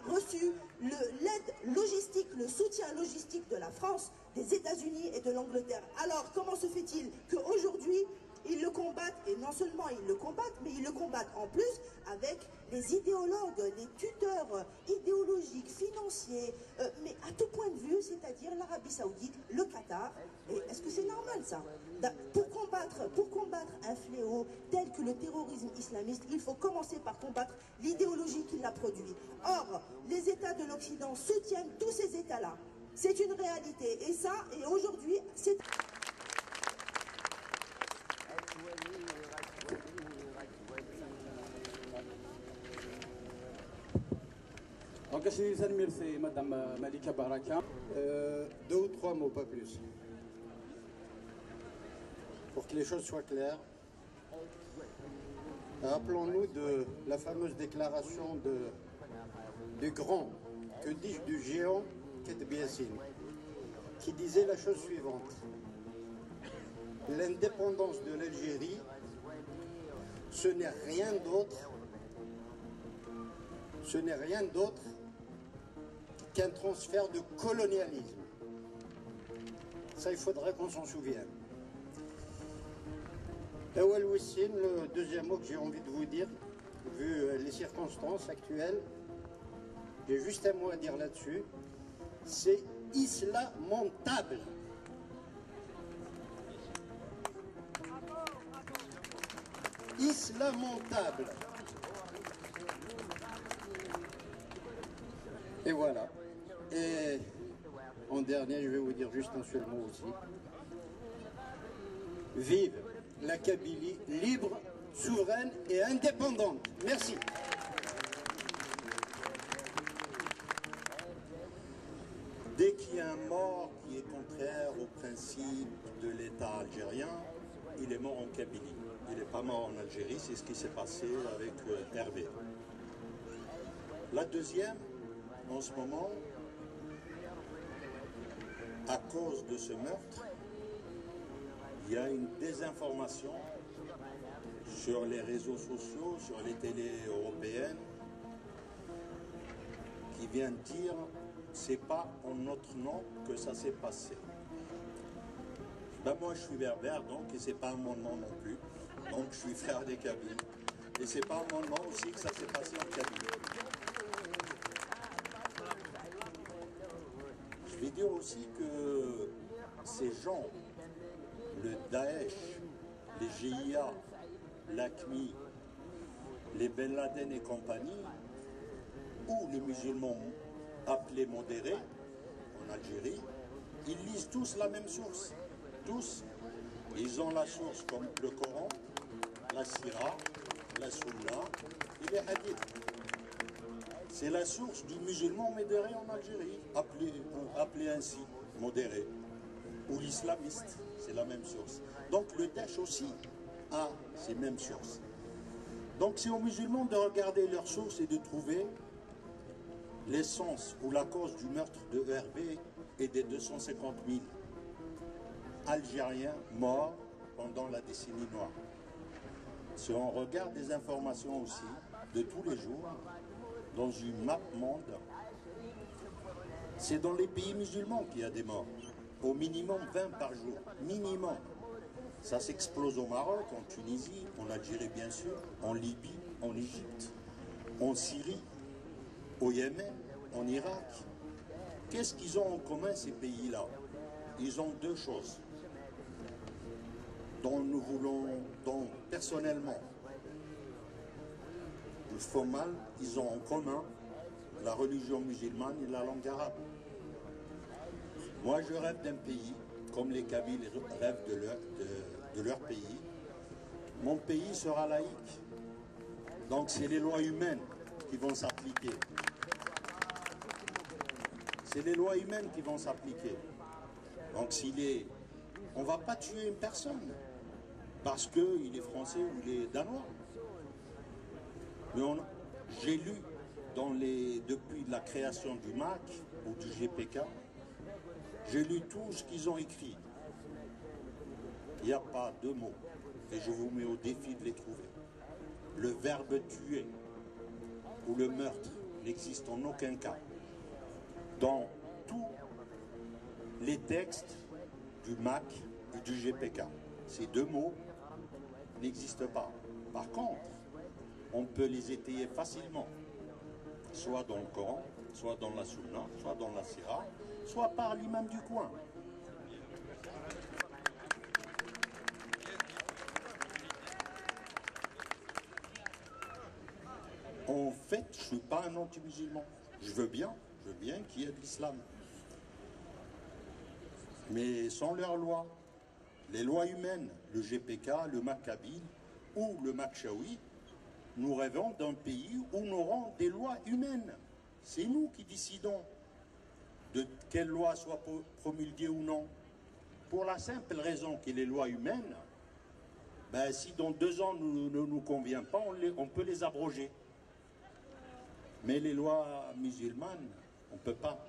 reçu l'aide logistique, le soutien logistique de la France, des États-Unis et de l'Angleterre. Alors, comment se fait-il qu'aujourd'hui, ils le combattent, et non seulement ils le combattent, mais ils le combattent en plus avec les idéologues, les tuteurs idéologiques, financiers, mais à tout point de vue, c'est-à-dire l'Arabie Saoudite, le Qatar. Et est-ce que c'est normal ça? Pour combattre un fléau tel que le terrorisme islamiste, il faut commencer par combattre l'idéologie qui l'a produit. Or, les États de l'Occident soutiennent tous ces États-là. C'est une réalité. Et ça, et aujourd'hui, c'est... Donc, c'est Madame Malika Baraka. Deux ou trois mots, pas plus. Pour que les choses soient claires, rappelons-nous de la fameuse déclaration du grand, que dis-je, du géant Keteb Yassine, qui disait la chose suivante: l'indépendance de l'Algérie, ce n'est rien d'autre qu'un transfert de colonialisme. Ça, il faudrait qu'on s'en souvienne. Awal Wissine, le deuxième mot que j'ai envie de vous dire, vu les circonstances actuelles, j'ai juste un mot à dire là-dessus, c'est islamontable. Islamontable. Et voilà. Et en dernier, je vais vous dire juste un seul mot aussi. Vive la Kabylie libre, souveraine et indépendante. Merci. Dès qu'il y a un mort qui est contraire au principe de l'État algérien, il est mort en Kabylie. Il n'est pas mort en Algérie, c'est ce qui s'est passé avec Hervé. La deuxième, en ce moment, à cause de ce meurtre, il y a une désinformation sur les réseaux sociaux, sur les télés européennes, qui vient dire c'est pas en notre nom que ça s'est passé. Ben moi je suis berbère donc, et c'est pas mon nom non plus, donc je suis frère des Kabyles, et c'est pas mon nom aussi que ça s'est passé en Kabylie. Je vais dire aussi que ces gens, le Daesh, les GIA, l'AQMI, les Ben Laden et compagnie, ou les musulmans appelés modérés en Algérie, ils lisent tous la même source. Tous. Ils ont la source comme le Coran, la Sira, la Sunna et les hadiths. C'est la source du musulman modéré en Algérie, appelé ainsi, modéré. Ou l'islamiste, c'est la même source. Donc le Daesh aussi a ces mêmes sources. Donc c'est aux musulmans de regarder leurs sources et de trouver l'essence ou la cause du meurtre de Hervé et des 250 000 Algériens morts pendant la décennie noire. Si on regarde des informations aussi de tous les jours, dans une map monde, c'est dans les pays musulmans qu'il y a des morts. Au minimum 20 par jour. Minimum. Ça s'explose au Maroc, en Tunisie, en Algérie bien sûr, en Libye, en Égypte, en Syrie, au Yémen, en Irak. Qu'est-ce qu'ils ont en commun ces pays-là? Ils ont deux choses dont personnellement il faut mal, ils ont en commun la religion musulmane et la langue arabe. Moi je rêve d'un pays, comme les Kabyles rêvent de leur pays. Mon pays sera laïque. Donc c'est les lois humaines qui vont s'appliquer. C'est les lois humaines qui vont s'appliquer. Donc on ne va pas tuer une personne parce qu'il est français ou il est danois. Mais j'ai lu depuis la création du MAC ou du GPK, j'ai lu tout ce qu'ils ont écrit. Il n'y a pas deux mots. Et je vous mets au défi de les trouver. Le verbe tuer ou le meurtre n'existe en aucun cas dans tous les textes du MAC et du GPK. Ces deux mots n'existent pas. Par contre, on peut les étayer facilement, soit dans le Coran, soit dans la Sunna, soit dans la Sira, soit par l'imam du coin. En fait, je ne suis pas un anti-musulman. Je veux bien qu'il y ait de l'islam. Mais sans leurs lois. Les lois humaines, le GPK, le Maccabile ou le Makchaoui, nous rêvons d'un pays où nous aurons des lois humaines. C'est nous qui décidons de quelles lois soient promulguées ou non. Pour la simple raison que les lois humaines, ben, si dans 2 ans ne nous convient pas, on peut les abroger. Mais les lois musulmanes, on ne peut pas.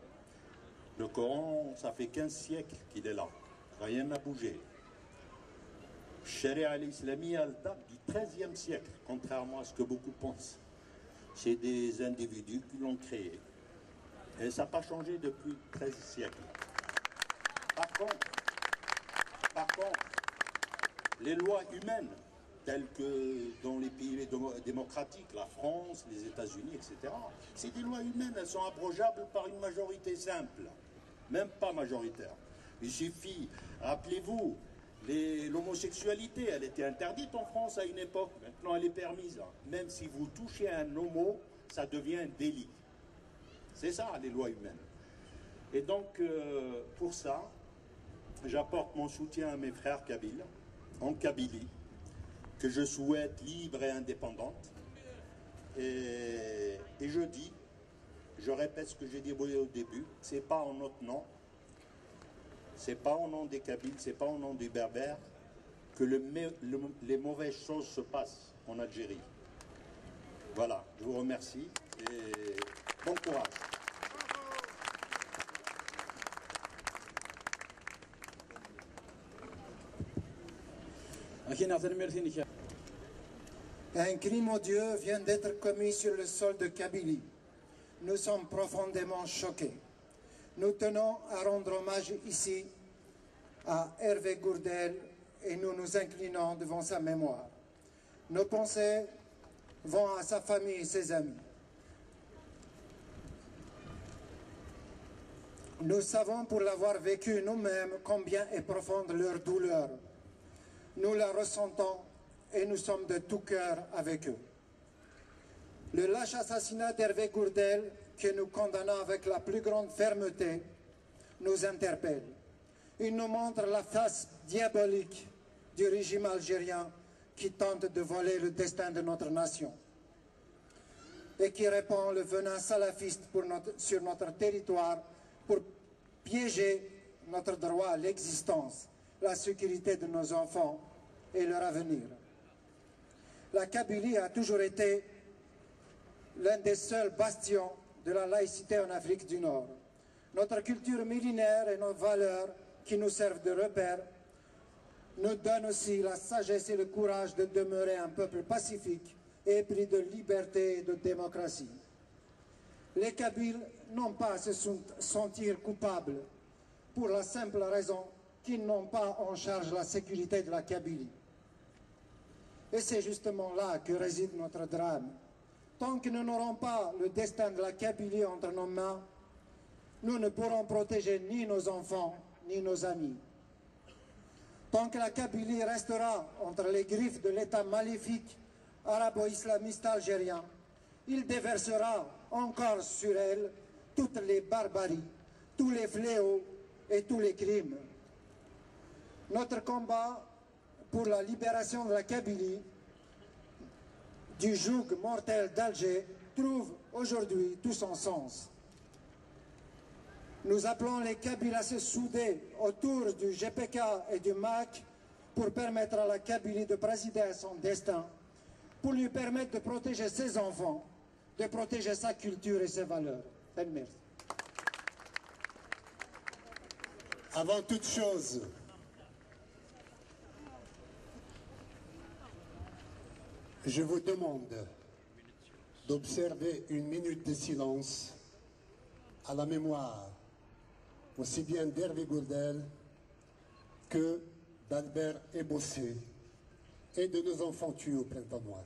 Le Coran, ça fait 15 siècles qu'il est là. Rien n'a bougé. Sharia al-Islamiyya, elle date du XIIIe siècle, contrairement à ce que beaucoup pensent. C'est des individus qui l'ont créé. Et ça n'a pas changé depuis 13 siècles. Par contre, les lois humaines, telles que dans les pays démocratiques, la France, les États-Unis, etc., c'est des lois humaines, elles sont abrogeables par une majorité simple, même pas majoritaire. Il suffit, rappelez-vous, l'homosexualité, elle était interdite en France à une époque, maintenant elle est permise. Même si vous touchez un homo, ça devient un délit. C'est ça, les lois humaines. Et donc, pour ça, j'apporte mon soutien à mes frères kabyles, en Kabylie, que je souhaite libre et indépendante. Et je répète ce que j'ai dit au début, c'est pas en notre nom, c'est pas au nom des Kabyles, c'est pas au nom des Berbères que les mauvaises choses se passent en Algérie. Voilà, je vous remercie et bon courage. Un crime odieux vient d'être commis sur le sol de Kabylie. Nous sommes profondément choqués. Nous tenons à rendre hommage ici à Hervé Gourdel et nous nous inclinons devant sa mémoire. Nos pensées vont à sa famille et ses amis. Nous savons pour l'avoir vécu nous-mêmes combien est profonde leur douleur. Nous la ressentons et nous sommes de tout cœur avec eux. Le lâche assassinat d'Hervé Gourdel, que nous condamnons avec la plus grande fermeté, nous interpelle. Il nous montre la face diabolique du régime algérien qui tente de voler le destin de notre nation et qui répand le venin salafiste sur notre territoire pour piéger notre droit à l'existence, la sécurité de nos enfants et leur avenir. La Kabylie a toujours été l'un des seuls bastions de la laïcité en Afrique du Nord. Notre culture millénaire et nos valeurs qui nous servent de repère nous donnent aussi la sagesse et le courage de demeurer un peuple pacifique, épris de liberté et de démocratie. Les Kabyles n'ont pas à se sentir coupables pour la simple raison qu'ils n'ont pas en charge la sécurité de la Kabylie. Et c'est justement là que réside notre drame. Tant que nous n'aurons pas le destin de la Kabylie entre nos mains, nous ne pourrons protéger ni nos enfants, ni nos amis. Tant que la Kabylie restera entre les griffes de l'État maléfique arabo-islamiste algérien, il déversera encore sur elle toutes les barbaries, tous les fléaux et tous les crimes. Notre combat pour la libération de la Kabylie du joug mortel d'Alger trouve aujourd'hui tout son sens. Nous appelons les Kabyles à se souder autour du GPK et du MAC pour permettre à la Kabylie de présider à son destin, pour lui permettre de protéger ses enfants, de protéger sa culture et ses valeurs. Merci. Avant toute chose, je vous demande d'observer une minute de silence à la mémoire aussi bien d'Hervé Gourdel que d'Albert Ebossé et de nos enfants tués au Printemps Noir.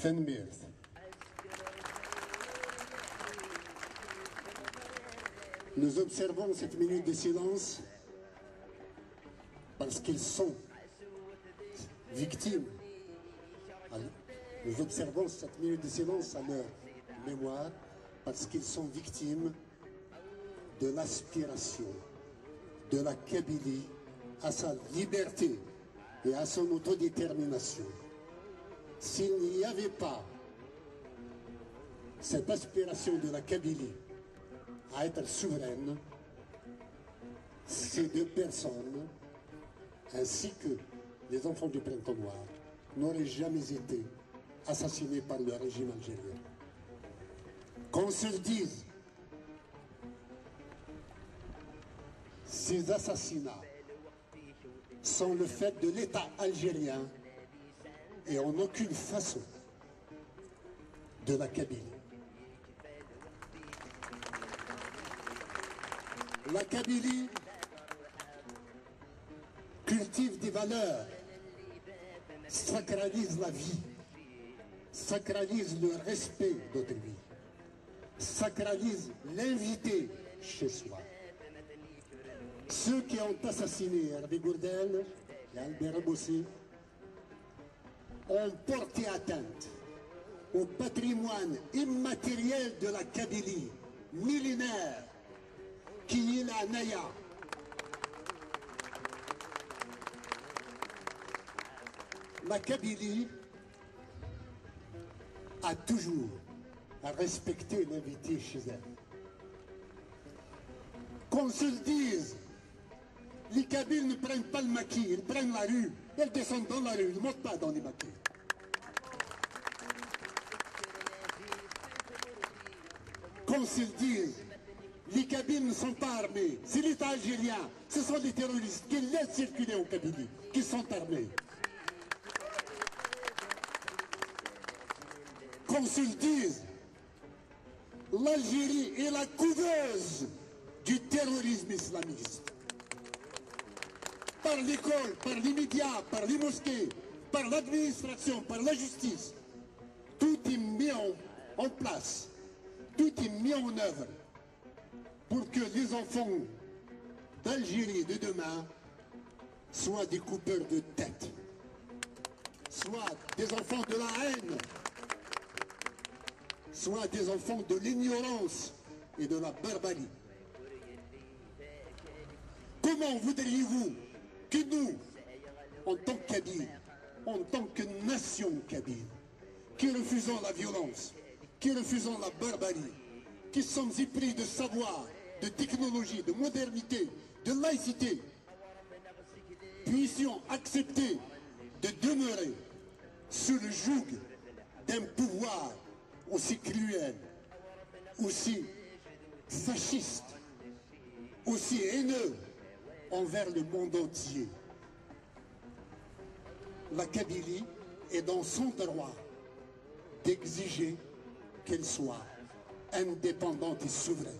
Fenmirth. Nous observons cette minute de silence parce qu'ils sont victimes. Nous observons cette minute de silence à leur mémoire parce qu'ils sont victimes de l'aspiration de la Kabylie à sa liberté et à son autodétermination. S'il n'y avait pas cette aspiration de la Kabylie à être souveraine, ces deux personnes, ainsi que les enfants du Printemps Noir, n'auraient jamais été assassinés par le régime algérien. Qu'on se le dise, ces assassinats sont le fait de l'État algérien et en aucune façon de la Kabylie. La Kabylie cultive des valeurs, sacralise la vie, sacralise le respect d'autrui, sacralise l'invité chez soi. Ceux qui ont assassiné Hervé Gourdel et Albert Ebossé ont porté atteinte au patrimoine immatériel de la Kabylie, millénaire, qui est la Naya. La Kabylie a toujours respecté l'invité chez elle. Qu'on se le dise, les Kabyles ne prennent pas le maquis, ils prennent la rue, ils descendent dans la rue, ils ne montent pas dans les maquis. Qu'on se le dise, les Kabyles ne sont pas armés, c'est l'État algérien, ce sont les terroristes qui laissent circuler en Kabylie, qui sont armés. Qu'on se le dise, l'Algérie est la couveuse du terrorisme islamiste. Par l'école, par les médias, par les mosquées, par l'administration, par la justice, tout est mis en place, tout est mis en œuvre pour que les enfants d'Algérie de demain soient des coupeurs de tête, soient des enfants de la haine, soient des enfants de l'ignorance et de la barbarie. Comment voudriez-vous que nous, en tant que Kabyles, en tant que nation kabyle, qui refusons la violence, qui refusons la barbarie, qui sommes épris de savoir, de technologie, de modernité, de laïcité, puissions accepter de demeurer sous le joug d'un pouvoir aussi cruel, aussi fasciste, aussi haineux envers le monde entier. La Kabylie est dans son droit d'exiger qu'elle soit indépendante et souveraine.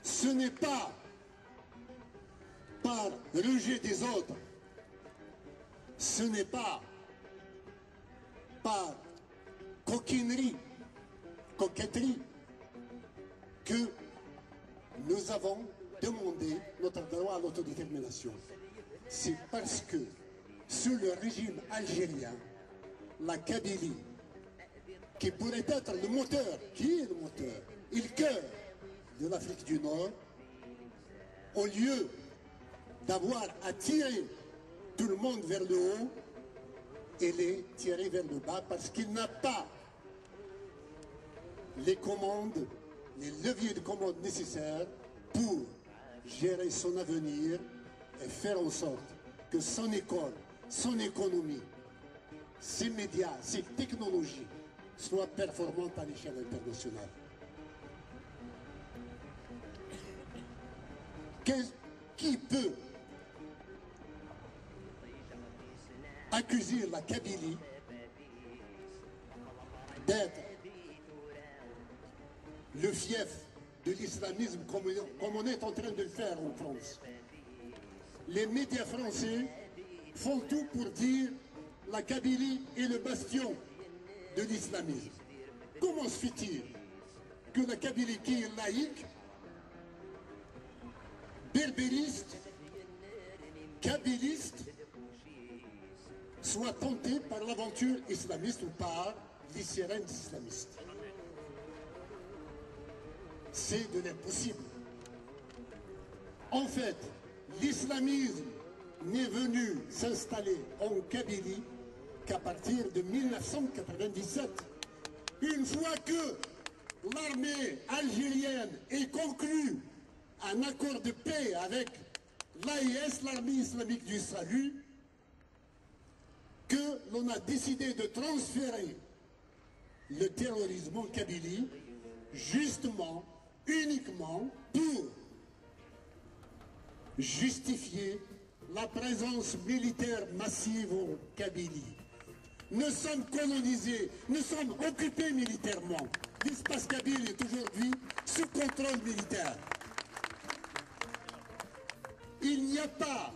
Ce n'est pas par rejet des autres, ce n'est pas coquetterie que nous avons demandé notre droit à l'autodétermination. C'est parce que sous le régime algérien, la Kabylie, qui pourrait être le moteur, qui est le moteur, et le cœur de l'Afrique du Nord, au lieu d'avoir à tirer tout le monde vers le haut, elle est tirée vers le bas parce qu'il n'a pas les commandes, les leviers de commande nécessaires pour gérer son avenir et faire en sorte que son école, son économie, ses médias, ses technologies soient performantes à l'échelle internationale. Qui peut accuser la Kabylie d'être le fief de l'islamisme comme on est en train de le faire en France? Les médias français font tout pour dire la Kabylie est le bastion de l'islamisme. Comment se fait-il que la Kabylie, qui est laïque, berbériste, kabyliste, soit tentée par l'aventure islamiste ou par les sirènes islamistes? C'est de l'impossible. En fait, l'islamisme n'est venu s'installer en Kabylie qu'à partir de 1997. Une fois que l'armée algérienne ait conclu un accord de paix avec l'AIS, l'armée islamique du salut, que l'on a décidé de transférer le terrorisme en Kabylie, justement, uniquement pour justifier la présence militaire massive en Kabylie. Nous sommes colonisés, nous sommes occupés militairement. L'espace kabyle est aujourd'hui sous contrôle militaire. Il n'y a pas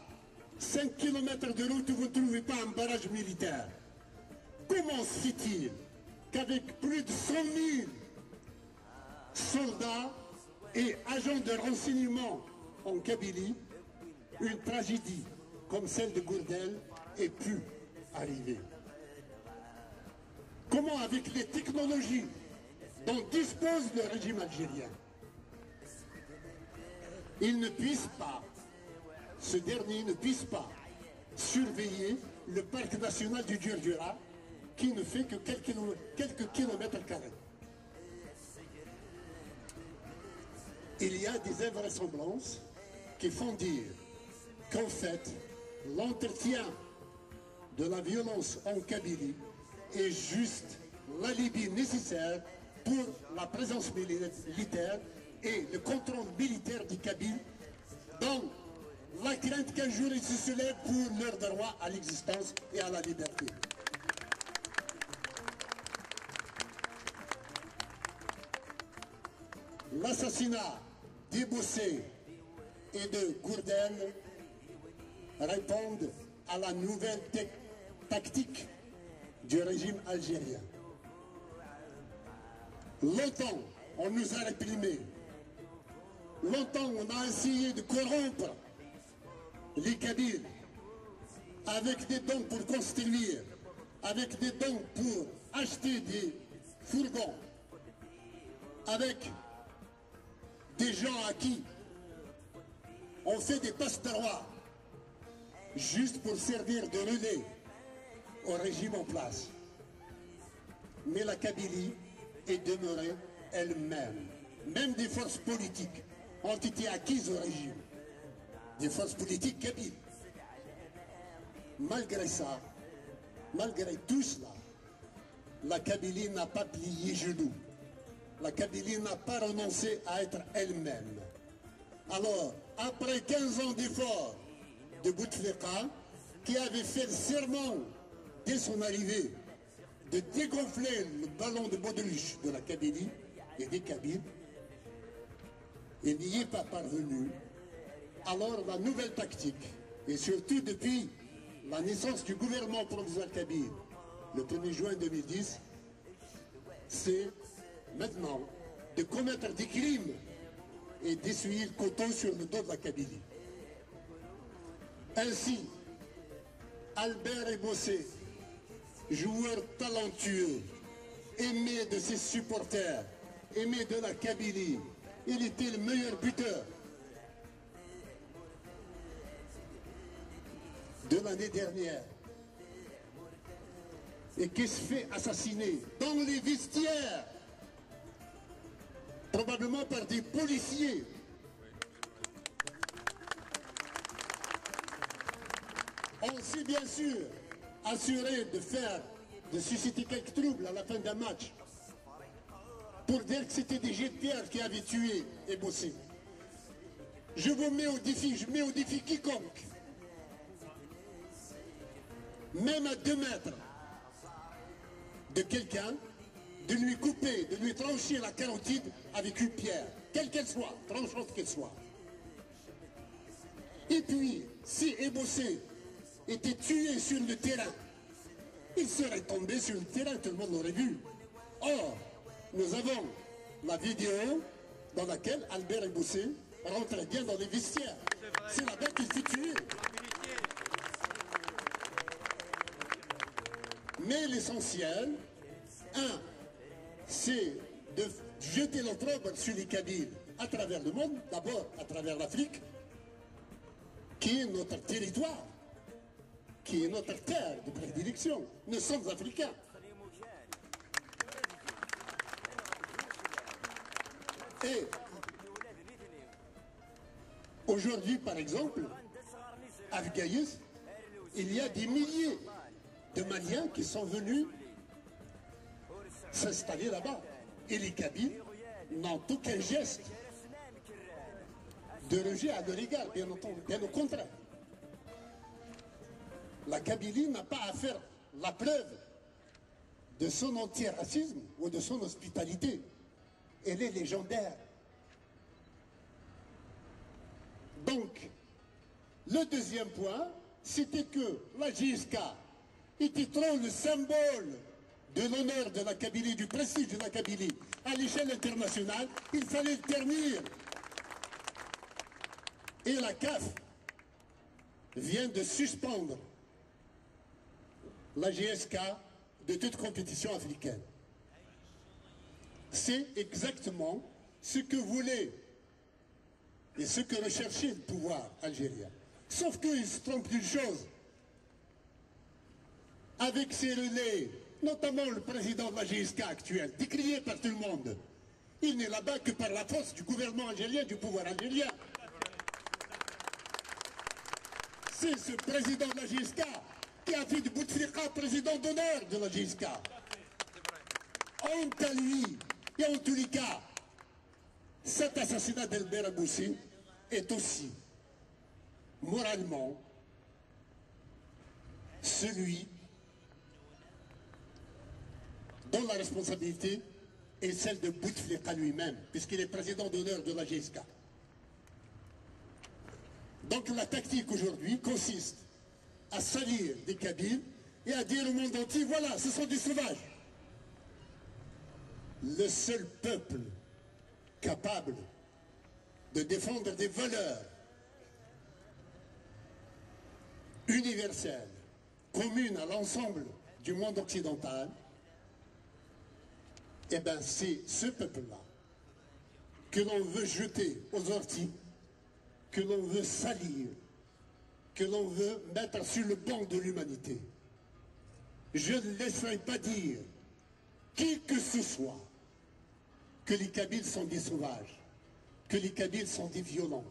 5 km de route où vous ne trouvez pas un barrage militaire. Comment se fait-il qu'avec plus de 100 000 soldats et agents de renseignement en Kabylie, une tragédie comme celle de Gourdel ait pu arriver? Comment, avec les technologies dont dispose le régime algérien, il ne puisse pas, ce dernier ne puisse pas surveiller le parc national du Djurdjura, qui ne fait que quelques kilomètres carrés? Il y a des invraisemblances qui font dire qu'en fait, l'entretien de la violence en Kabylie est juste l'alibi nécessaire pour la présence militaire et le contrôle militaire du Kabyle, dans la crainte qu'un jour ils se soulèvent pour leur droit à l'existence et à la liberté. L'assassinat d'Eboussé et de Gourdel répondent à la nouvelle tactique du régime algérien. Longtemps, on nous a réprimés. Longtemps, on a essayé de corrompre les Kabyles avec des dons pour construire, avec des dons pour acheter des fourgons, avec des gens à qui on fait des passe-droits juste pour servir de relais au régime en place. Mais la Kabylie est demeurée elle-même. Même des forces politiques ont été acquises au régime. Des forces politiques kabyles. Malgré ça, malgré tout cela, la Kabylie n'a pas plié genou. La Kabylie n'a pas renoncé à être elle-même. Alors, après 15 ans d'efforts de Bouteflika, qui avait fait le serment dès son arrivée de dégonfler le ballon de baudruche de la Kabylie et des Kabyles, il n'y est pas parvenu. Alors la nouvelle tactique, et surtout depuis la naissance du gouvernement provisoire kabyle, le 1er juin 2010, c'est maintenant de commettre des crimes et d'essuyer le coton sur le dos de la Kabylie. Ainsi, Albert Ebossé, joueur talentueux, aimé de ses supporters, aimé de la Kabylie, il était le meilleur buteur de l'année dernière, et qui se fait assassiner dans les vestiaires, probablement par des policiers. On s'est bien sûr assuré de susciter quelques troubles à la fin d'un match pour dire que c'était des jets de pierre qui avaient tué Ebossé. Je vous mets au défi, je mets au défi quiconque, même à 2 mètres de quelqu'un, de lui couper, de lui trancher la carotide avec une pierre, quelle qu'elle soit, tranchante qu'elle soit. Et puis, si Ebossé était tué sur le terrain, il serait tombé sur le terrain, tout le monde l'aurait vu. Or, nous avons la vidéo dans laquelle Albert Ebossé rentrait bien dans les vestiaires. C'est là-bas qu'il fut tué. Mais l'essentiel, c'est de jeter l'opprobre sur les Kabyles à travers le monde, d'abord à travers l'Afrique, qui est notre territoire, qui est notre terre de prédilection. Nous sommes africains. Et aujourd'hui, par exemple, à Gaïs, il y a des milliers de Maliens qui sont venus s'installer là-bas. Et les Kabyles n'ont aucun geste de rejet à leur égard, bien au contraire. La Kabylie n'a pas à faire la preuve de son antiracisme ou de son hospitalité. Elle est légendaire. Donc, le deuxième point, c'était que la JSK était trop le symbole de l'honneur de la Kabylie, du prestige de la Kabylie à l'échelle internationale. Il fallait le ternir. Et la CAF vient de suspendre la GSK de toute compétition africaine. C'est exactement ce que voulait et ce que recherchait le pouvoir algérien. Sauf qu'il se trompe d'une chose. Avec ses relais, notamment le président de la GSK actuel, décrié par tout le monde, il n'est là-bas que par la force du gouvernement algérien, du pouvoir algérien. C'est ce président de la GSK qui a fait de Bouteflika président d'honneur de la GSK. Honte à lui. Et en tous les cas, cet assassinat d'Albert Ebossé est aussi, moralement, celui dont la responsabilité est celle de Bouteflika lui-même, puisqu'il est président d'honneur de la GSK. Donc la tactique aujourd'hui consiste à salir des Kabyles et à dire au monde entier, voilà, ce sont des sauvages. Le seul peuple capable de défendre des valeurs universelles, communes à l'ensemble du monde occidental, eh bien c'est ce peuple-là que l'on veut jeter aux orties, que l'on veut salir, que l'on veut mettre sur le banc de l'humanité. Je ne laisserai pas dire qui que ce soit que les Kabyles sont des sauvages, que les Kabyles sont des violents,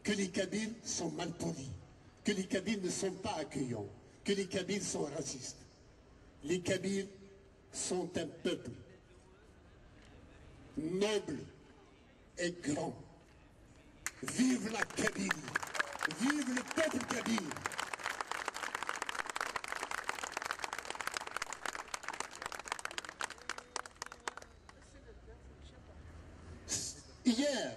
que les Kabyles sont malpolis, que les Kabyles ne sont pas accueillants, que les Kabyles sont racistes. Les Kabyles sont un peuple noble et grand. Vive la Kabylie, vive le peuple kabyle. Hier,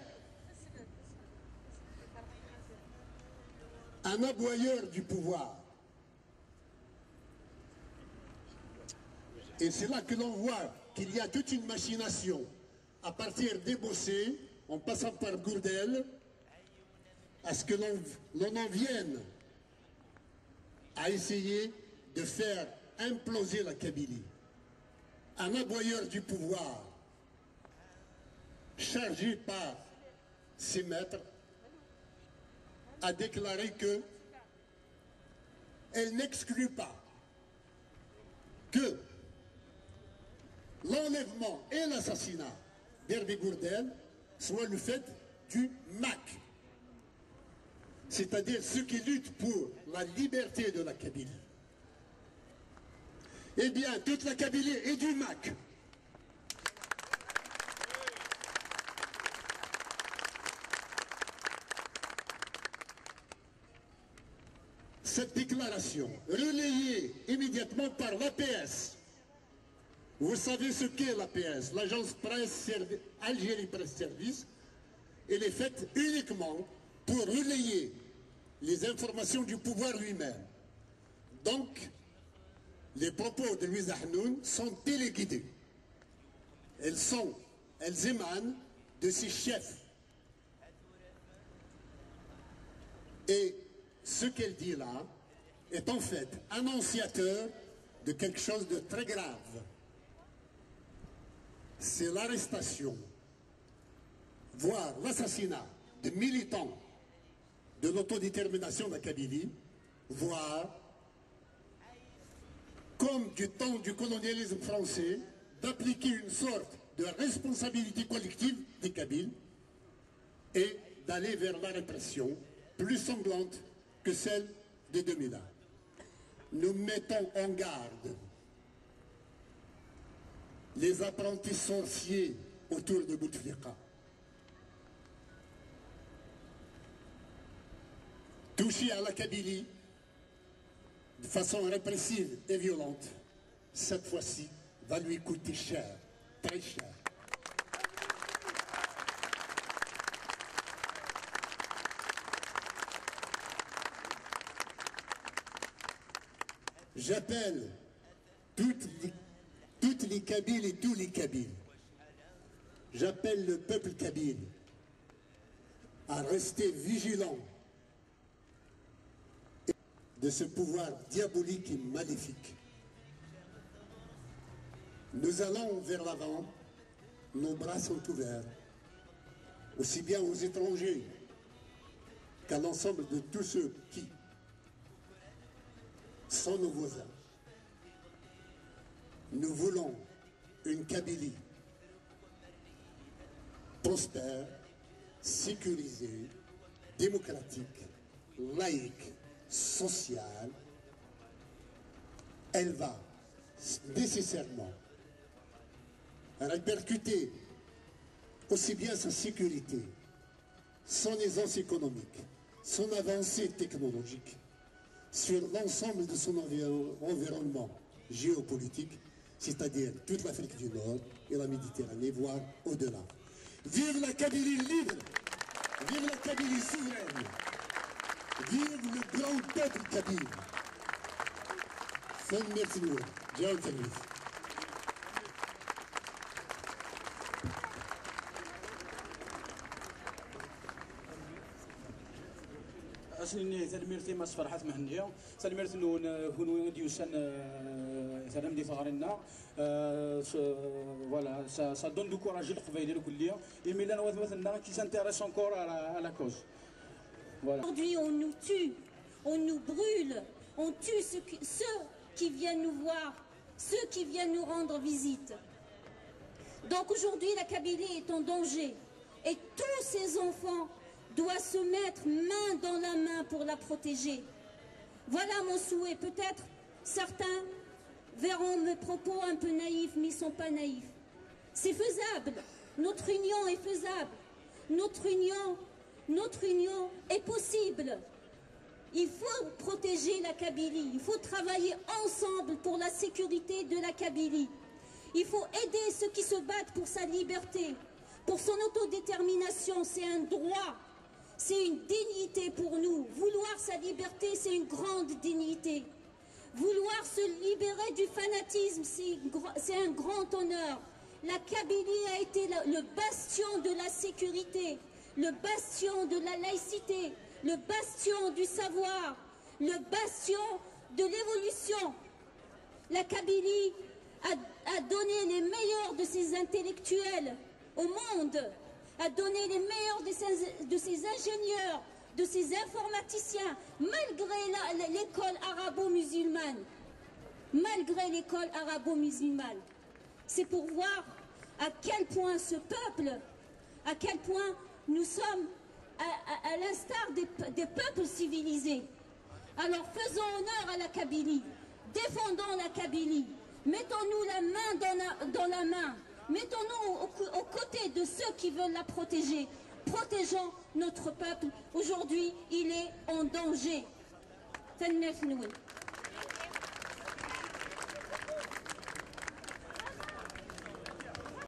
un aboyeur du pouvoir, et c'est là que l'on voit qu'il y a toute une machination à partir des Bossé, en passant par Gourdel, à ce que l'on en vienne à essayer de faire imploser la Kabylie. Un aboyeur du pouvoir, chargé par ses maîtres, a déclaré que elle n'exclut pas que l'enlèvement et l'assassinat d'Hervé Gourdel soient le fait du MAC, c'est-à-dire ceux qui luttent pour la liberté de la Kabylie. Eh bien, toute la Kabylie est du MAC. Cette déclaration, relayée immédiatement par l'APS, vous savez ce qu'est l'APS, l'agence presse Algérie Presse Service, elle est faite uniquement pour relayer les informations du pouvoir lui-même. Donc, les propos de Louise Hanoun sont téléguidés. Elles émanent de ses chefs. Et ce qu'elle dit là est en fait annonciateur de quelque chose de très grave. C'est l'arrestation, voire l'assassinat de militants de l'autodétermination de la Kabylie, voire, comme du temps du colonialisme français, d'appliquer une sorte de responsabilité collective des Kabyles et d'aller vers la répression plus sanglante que celle de 2001. Nous mettons en garde les apprentis sorciers autour de Bouteflika. Toucher à la Kabylie de façon répressive et violente, cette fois-ci, va lui coûter cher, très cher. J'appelle toutes les Kabyles et tous les Kabyles. J'appelle le peuple kabyle à rester vigilant de ce pouvoir diabolique et maléfique. Nous allons vers l'avant, nos bras sont ouverts, aussi bien aux étrangers qu'à l'ensemble de tous ceux qui sont nos voisins. Nous voulons une Kabylie prospère, sécurisée, démocratique, laïque, sociale. Elle va nécessairement répercuter aussi bien sa sécurité, son aisance économique, son avancée technologique sur l'ensemble de son environnement géopolitique, c'est-à-dire toute l'Afrique du Nord et la Méditerranée, voire au-delà. Vive la Kabylie libre, vive la Kabylie souveraine, vive le grand peuple kabyle. Merci beaucoup. John Ferris. أشني سلميرتي ماش فرحات مهنية سلميرت هنو ديوشان سلام دي صغارنا voilà ça donne du courage القبائل الكلية إميلان وثمثنا qui s'intéresse encore à la cause. Voilà. Aujourd'hui on nous tue, on nous brûle, on tue ceux qui viennent nous voir, ceux qui viennent nous rendre visite. Donc aujourd'hui la Kabylie est en danger et tous ces enfants doit se mettre main dans la main pour la protéger. Voilà mon souhait. Peut-être certains verront mes propos un peu naïfs, mais ils ne sont pas naïfs. C'est faisable. Notre union est faisable. Notre union est possible. Il faut protéger la Kabylie. Il faut travailler ensemble pour la sécurité de la Kabylie. Il faut aider ceux qui se battent pour sa liberté, pour son autodétermination. C'est un droit. C'est une dignité pour nous. Vouloir sa liberté, c'est une grande dignité. Vouloir se libérer du fanatisme, c'est un grand honneur. La Kabylie a été le bastion de la sécurité, le bastion de la laïcité, le bastion du savoir, le bastion de l'évolution. La Kabylie a donné les meilleurs de ses intellectuels au monde, a donné les meilleurs de ses ingénieurs, de ses informaticiens, malgré l'école arabo-musulmane. Malgré l'école arabo-musulmane. C'est pour voir à quel point ce peuple, à quel point nous sommes à l'instar des peuples civilisés. Alors faisons honneur à la Kabylie, défendons la Kabylie, mettons-nous la main dans la main, mettons-nous aux côtés de ceux qui veulent la protéger. Protégeons notre peuple. Aujourd'hui, il est en danger.